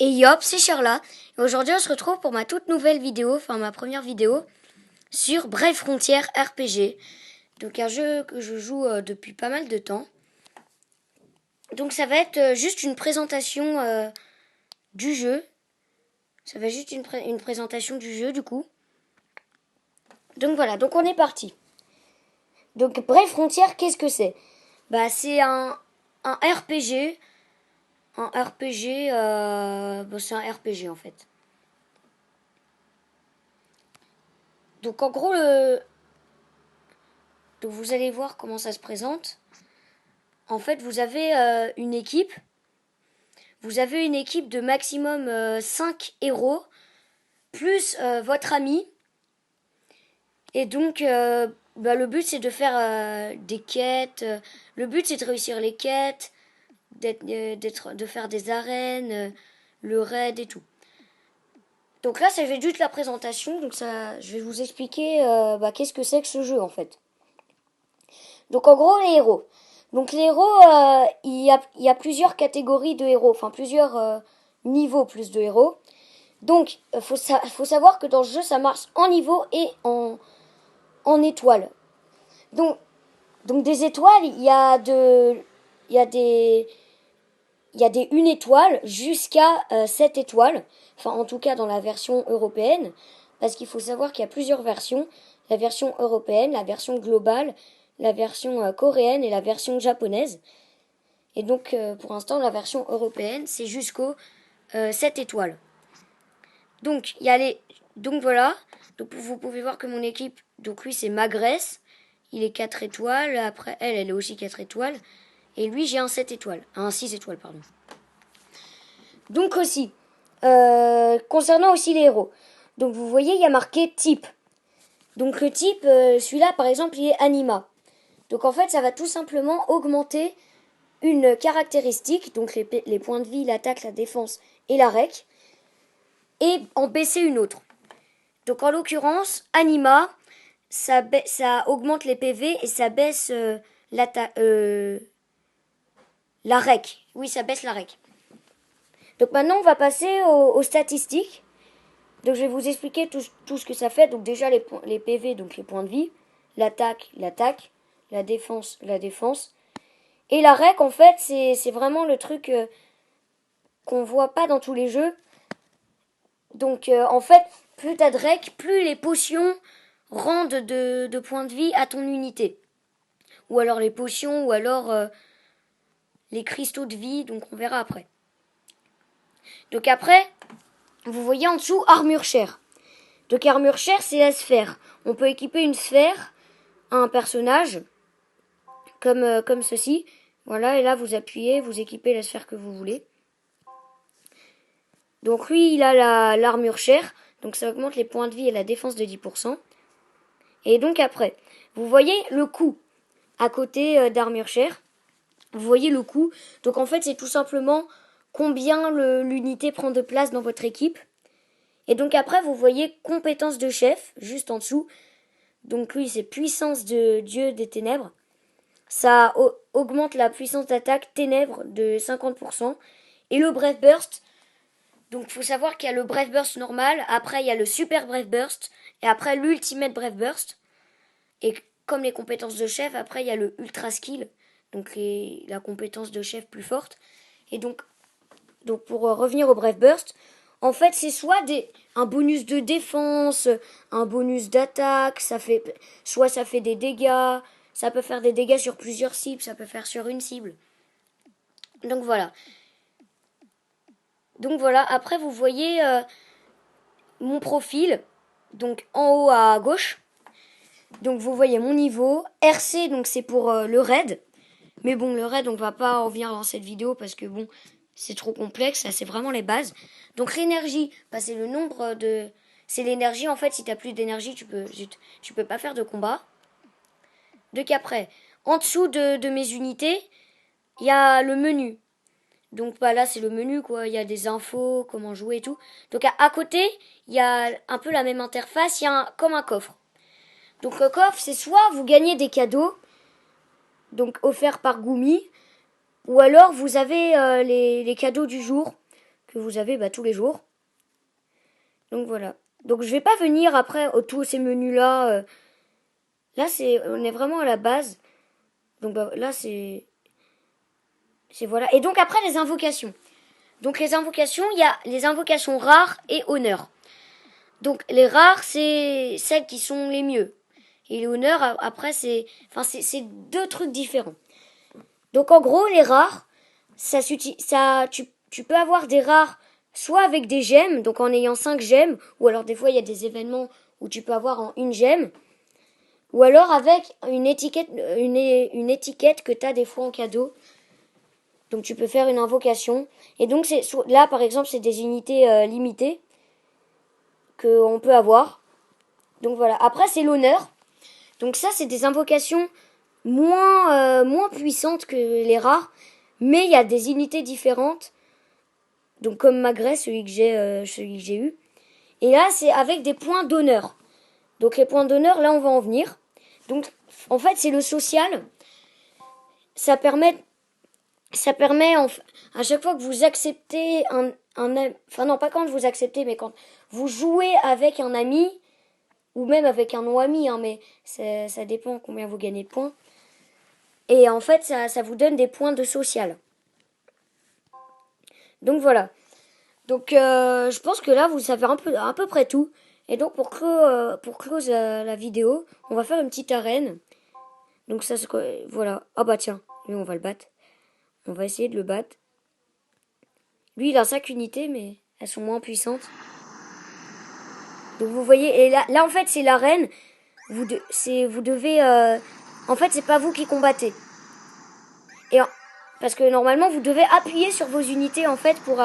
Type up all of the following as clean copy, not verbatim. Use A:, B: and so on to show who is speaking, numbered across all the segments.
A: Et yop, c'est Charla. Et aujourd'hui, on se retrouve pour ma toute nouvelle vidéo, enfin ma première vidéo, sur Brave Frontier RPG. Donc un jeu que je joue depuis pas mal de temps. Donc ça va être juste une présentation du jeu. Ça va être juste une présentation du jeu du coup. Donc voilà, donc on est parti. Donc Brave Frontier, qu'est-ce que c'est? Bah c'est un RPG. Un RPG, c'est un RPG en fait. Donc en gros, donc vous allez voir comment ça se présente. En fait, vous avez une équipe. Vous avez une équipe de maximum 5 héros, plus votre ami. Et donc, le but, c'est de faire des quêtes. Le but, c'est de réussir les quêtes, de faire des arènes, le raid et tout. Donc là, ça va être juste la présentation. Donc ça, je vais vous expliquer qu'est-ce que c'est que ce jeu, en fait. Donc en gros, les héros. Donc les héros, il y a plusieurs catégories de héros, enfin plusieurs niveaux plus de héros. Donc faut savoir que dans ce jeu, ça marche en niveau et en étoiles. Donc, donc des étoiles, il y a des 1 étoile jusqu'à 7 étoiles. Enfin en tout cas dans la version européenne. Parce qu'il faut savoir qu'il y a plusieurs versions. La version européenne, la version globale, la version coréenne et la version japonaise. Et donc, pour l'instant, la version européenne, c'est jusqu'aux 7 étoiles. Donc, donc voilà. Donc, vous pouvez voir que mon équipe, donc lui, c'est Magresse. Il est 4 étoiles. Après, elle est aussi 4 étoiles. Et lui, j'ai un 7 étoiles. Un 6 étoiles, pardon. Donc aussi, concernant aussi les héros. Donc, vous voyez, il y a marqué type. Donc, le type, celui-là, par exemple, il est Anima. Donc, en fait, ça va tout simplement augmenter une caractéristique, donc les points de vie, l'attaque, la défense et la rec, et en baisser une autre. Donc en l'occurrence, Anima, ça augmente les PV et ça baisse la rec. Oui, ça baisse la rec. Donc maintenant, on va passer aux statistiques. Donc je vais vous expliquer tout ce que ça fait. Donc déjà les PV, donc les points de vie, l'attaque, la défense, et la rec, en fait, c'est vraiment le truc qu'on voit pas dans tous les jeux. Donc, en fait, plus t'as de rec, plus les potions rendent de points de vie à ton unité. Ou alors les potions, ou alors les cristaux de vie, donc on verra après. Donc après, vous voyez en dessous, armure chère. Donc armure chère, c'est la sphère. On peut équiper une sphère à un personnage, comme ceci. Voilà, et là vous appuyez, vous équipez la sphère que vous voulez. Donc lui, il a l'armure chère, donc ça augmente les points de vie et la défense de 10%. Et donc après, vous voyez le coût à côté d'armure chère. Vous voyez le coût. Donc en fait, c'est tout simplement combien l'unité prend de place dans votre équipe. Et donc après, vous voyez compétence de chef, juste en dessous. Donc lui, c'est puissance de dieu des ténèbres. Ça augmente la puissance d'attaque ténèbres de 50%. Et le Brave Burst, donc il faut savoir qu'il y a le Brave Burst normal, après il y a le Super Brave Burst, et après l'Ultimate Brave Burst. Et comme les compétences de chef, après il y a le Ultra Skill, donc la compétence de chef plus forte. Et donc pour revenir au Brave Burst, en fait c'est soit un bonus de défense, un bonus d'attaque, soit ça fait des dégâts, ça peut faire des dégâts sur plusieurs cibles, ça peut faire sur une cible. Donc voilà. Après vous voyez mon profil, donc en haut à gauche. Donc vous voyez mon niveau. RC, donc c'est pour le raid. Mais bon, le raid, on va pas en venir dans cette vidéo parce que bon, c'est trop complexe, ça c'est vraiment les bases. Donc l'énergie, c'est le nombre de... C'est l'énergie, en fait, si t'as plus d'énergie, tu peux pas faire de combat. Donc après, en dessous de mes unités, il y a le menu. Donc là c'est le menu quoi, il y a des infos, comment jouer et tout. Donc à côté, il y a un peu la même interface, il y a comme un coffre. Donc le coffre, c'est soit vous gagnez des cadeaux, donc offerts par Gumi, ou alors vous avez les cadeaux du jour. que vous avez tous les jours. Donc voilà. Donc je vais pas venir après tous ces menus là. Là on est vraiment à la base. Donc là c'est voilà. Et donc après les invocations. Donc les invocations, il y a les invocations rares et honneurs. Donc les rares c'est celles qui sont les mieux. Et les honneurs après c'est deux trucs différents. Donc en gros les rares tu peux avoir des rares soit avec des gemmes, donc en ayant 5 gemmes, ou alors des fois il y a des événements où tu peux avoir en une gemme, ou alors avec une étiquette que tu as des fois en cadeau. Donc tu peux faire une invocation. Et donc là par exemple c'est des unités limitées qu'on peut avoir. Donc voilà. Après c'est l'honneur. Donc ça c'est des invocations moins puissantes que les rares, mais il y a des unités différentes. Donc comme Magret, celui que j'ai eu. Et là, c'est avec des points d'honneur. Donc les points d'honneur, là, on va en venir. Donc en fait, c'est le social. Ça permet à chaque fois que vous acceptez enfin non, pas quand vous acceptez, mais quand vous jouez avec un ami ou même avec un non-ami, mais ça dépend combien vous gagnez de points. Et en fait, ça vous donne des points de social. Donc voilà. Donc je pense que là vous savez à peu près tout. Et donc pour close la vidéo, on va faire une petite arène. Donc ça c'est quoi? Voilà. Ah bah tiens, lui on va le battre. On va essayer de le battre. Lui il a 5 unités mais elles sont moins puissantes. Donc vous voyez, et là en fait c'est l'arène. Vous devez en fait c'est pas vous qui combattez. Parce que normalement vous devez appuyer sur vos unités en fait pour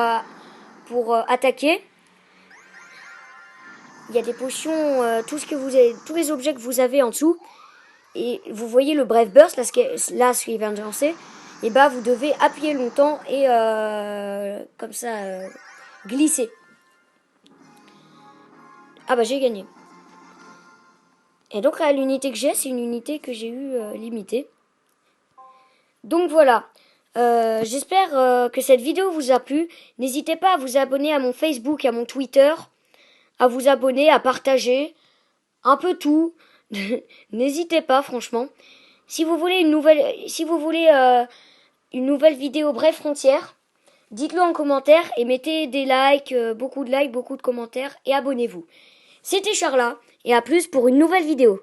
A: attaquer. Il y a des potions, tous les objets que vous avez en dessous. Et vous voyez le Brave Burst, ce qui vient de lancer. Et vous devez appuyer longtemps et comme ça glisser. Ah j'ai gagné. Et donc là, l'unité que j'ai, c'est une unité que j'ai eue limitée. Donc voilà. J'espère que cette vidéo vous a plu. N'hésitez pas à vous abonner à mon Facebook, à mon Twitter, à vous abonner, à partager, un peu tout. N'hésitez pas, franchement. Si vous voulez une nouvelle vidéo Brave Frontières, dites-le en commentaire et mettez des likes, beaucoup de likes, beaucoup de commentaires et abonnez-vous. C'était Charla et à plus pour une nouvelle vidéo.